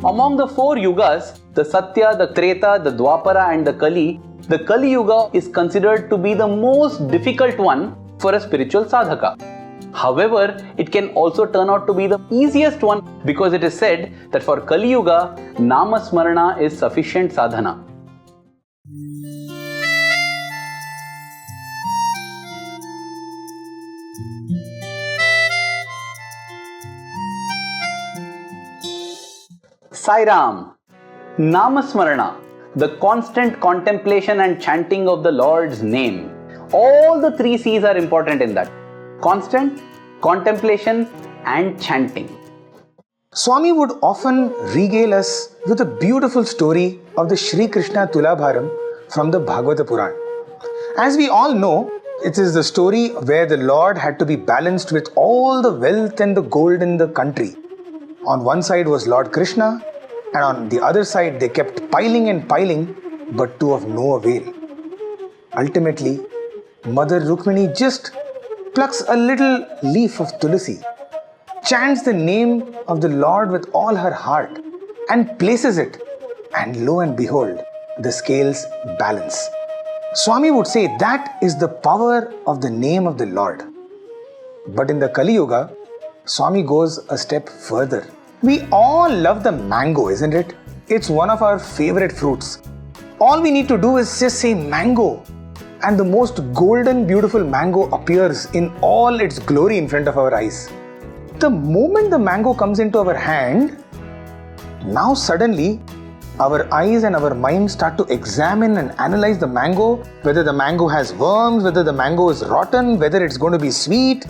Among the 4 yugas, the Sathya, the Treta, the Dwapara and the Kali Yuga is considered to be the most difficult one for a spiritual sadhaka. However, it can also turn out to be the easiest one because it is said that for Kali Yuga, Namasmarana is sufficient sadhana. Sai Ram. Namasmarana, the constant contemplation and chanting of the Lord's name. All the 3 C's are important in that. Constant, contemplation and chanting. Swami would often regale us with a beautiful story of the Sri Krishna Tulabharam from the Bhagavata Purana. As we all know, it is the story where the Lord had to be balanced with all the wealth and the gold in the country. On one side was Lord Krishna, and on the other side they kept piling and piling, but to of no avail. Ultimately, Mother Rukmini just plucks a little leaf of tulsi, chants the name of the Lord with all her heart, and places it, and lo and behold, the scales balance. Swami would say that is the power of the name of the Lord. But in the Kali Yuga, Swami goes a step further. We all love the mango, isn't it? It's one of our favorite fruits. All we need to do is just say mango, and the most golden, beautiful mango appears in all its glory in front of our eyes. The moment the mango comes into our hand, now suddenly our eyes and our mind start to examine and analyze the mango, whether the mango has worms, whether the mango is rotten, whether it's going to be sweet.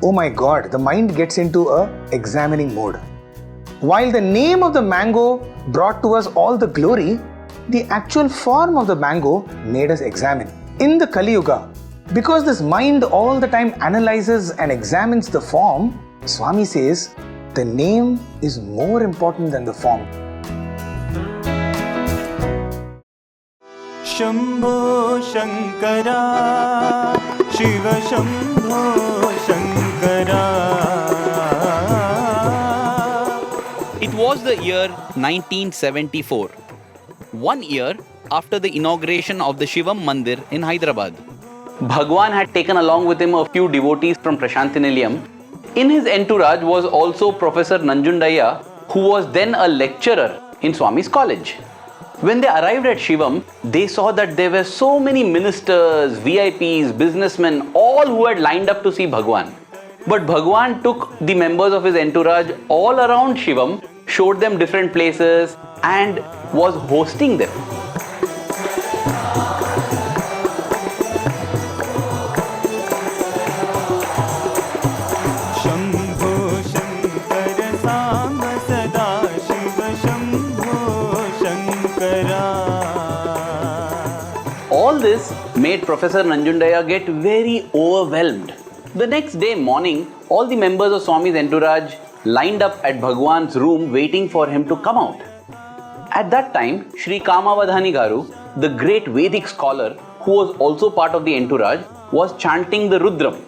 Oh my God, the mind gets into a examining mode. While the name of the mango brought to us all the glory, the actual form of the mango made us examine. In the Kali Yuga, because this mind all the time analyzes and examines the form, Swami says the name is more important than the form. Shambho Shankara, Shiva Shambho Shankara. It was the year 1974, 1 year after the inauguration of the Shivam Mandir in Hyderabad. Bhagawan had taken along with him a few devotees from Prashantinilayam. In his entourage was also Professor Nanjundaya, who was then a lecturer in Swami's college. When they arrived at Shivam, they saw that there were so many ministers, VIPs, businessmen, all who had lined up to see Bhagawan. But Bhagawan took the members of his entourage all around Shivam, showed them different places and was hosting them. Shambho Shankara Sama Sada Shiva Shambho Shankara. All this made Professor Nanjundaya get very overwhelmed. The next day morning, all the members of Swami's entourage lined up at Bhagwan's room waiting for him to come out. At that time, Sri Kamavadhani Garu, the great Vedic scholar who was also part of the entourage, was chanting the Rudram.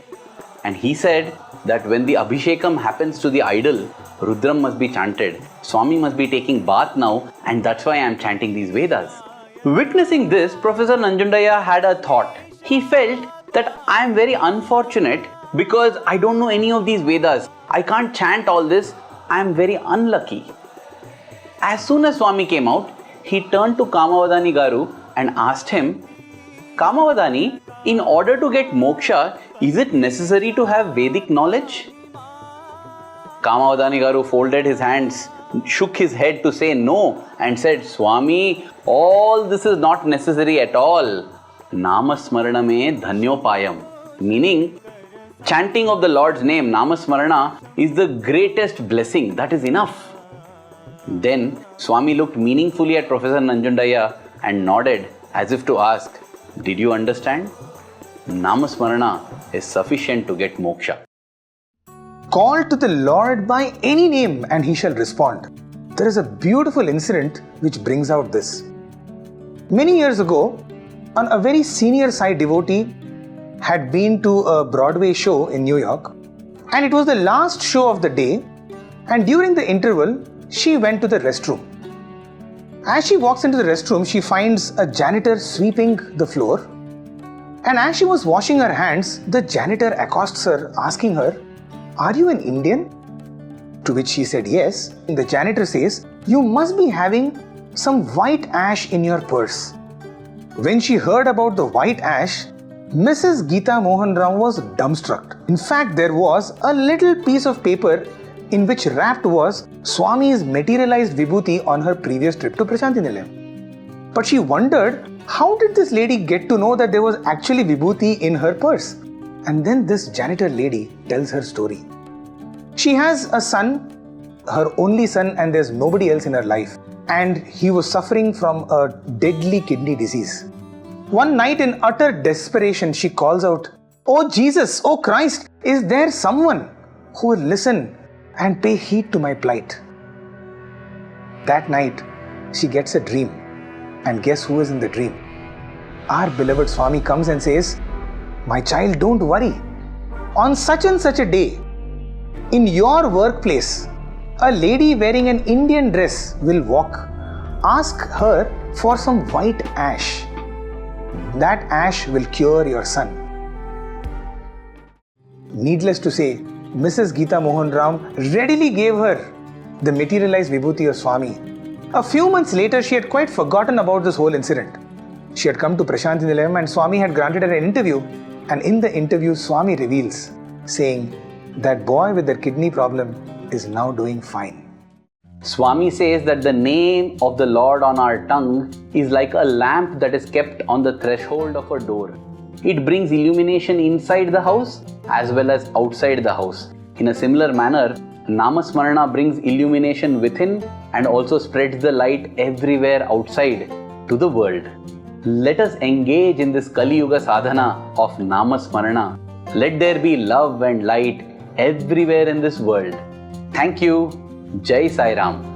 And he said that when the Abhishekam happens to the idol, Rudram must be chanted. Swami must be taking bath now, and that's why I am chanting these Vedas. Witnessing this, Professor Nanjundaya had a thought. He felt that I am very unfortunate because I don't know any of these Vedas. I can't chant all this. I am very unlucky. As soon as Swami came out, he turned to Kamavadhani Garu and asked him, Kamavadhani, in order to get moksha, is it necessary to have Vedic knowledge? Kamavadhani Garu folded his hands, shook his head to say no and said, Swami, all this is not necessary at all. Namasmarana me dhanyopayam. Meaning, chanting of the Lord's name, Namasmarana, is the greatest blessing. That is enough. Then Swami looked meaningfully at Professor Nanjundaya and nodded as if to ask, did you understand? Namasmarana is sufficient to get moksha. Call to the Lord by any name and he shall respond. There is a beautiful incident which brings out this. Many years ago, a very senior Sai devotee had been to a Broadway show in New York, and it was the last show of the day, and during the interval, she went to the restroom. As she walks into the restroom, she finds a janitor sweeping the floor. And as she was washing her hands, the janitor accosts her, asking her, "Are you an Indian?" To which she said yes. And the janitor says, "You must be having some white ash in your purse." When she heard about the white ash, Mrs. Geeta Mohan Rao was dumbstruck. In fact, there was a little piece of paper in which wrapped was Swami's materialized vibhuti on her previous trip to Prashanti Nilayam. But she wondered, how did this lady get to know that there was actually vibhuti in her purse? And then this janitor lady tells her story. She has a son, her only son, and there's nobody else in her life. And he was suffering from a deadly kidney disease. One night in utter desperation, she calls out, "Oh Jesus, oh Christ, is there someone who will listen and pay heed to my plight?" That night, she gets a dream. And guess who is in the dream? Our beloved Swami comes and says, "My child, don't worry. On such and such a day, in your workplace, a lady wearing an Indian dress will walk. Ask her for some white ash. That ash will cure your son." Needless to say, Mrs. Geeta Mohan Ram readily gave her the materialized vibhuti of Swami. A few months later, she had quite forgotten about this whole incident. She had come to Prashanti Nilayam and Swami had granted her an interview. And in the interview, Swami reveals, saying, that boy with the kidney problem is now doing fine. Swami says that the name of the Lord on our tongue is like a lamp that is kept on the threshold of a door. It brings illumination inside the house as well as outside the house. In a similar manner, Namasmarana brings illumination within and also spreads the light everywhere outside to the world. Let us engage in this Kali Yuga sadhana of Namasmarana. Let there be love and light everywhere in this world. Thank you. Jai Sai Ram.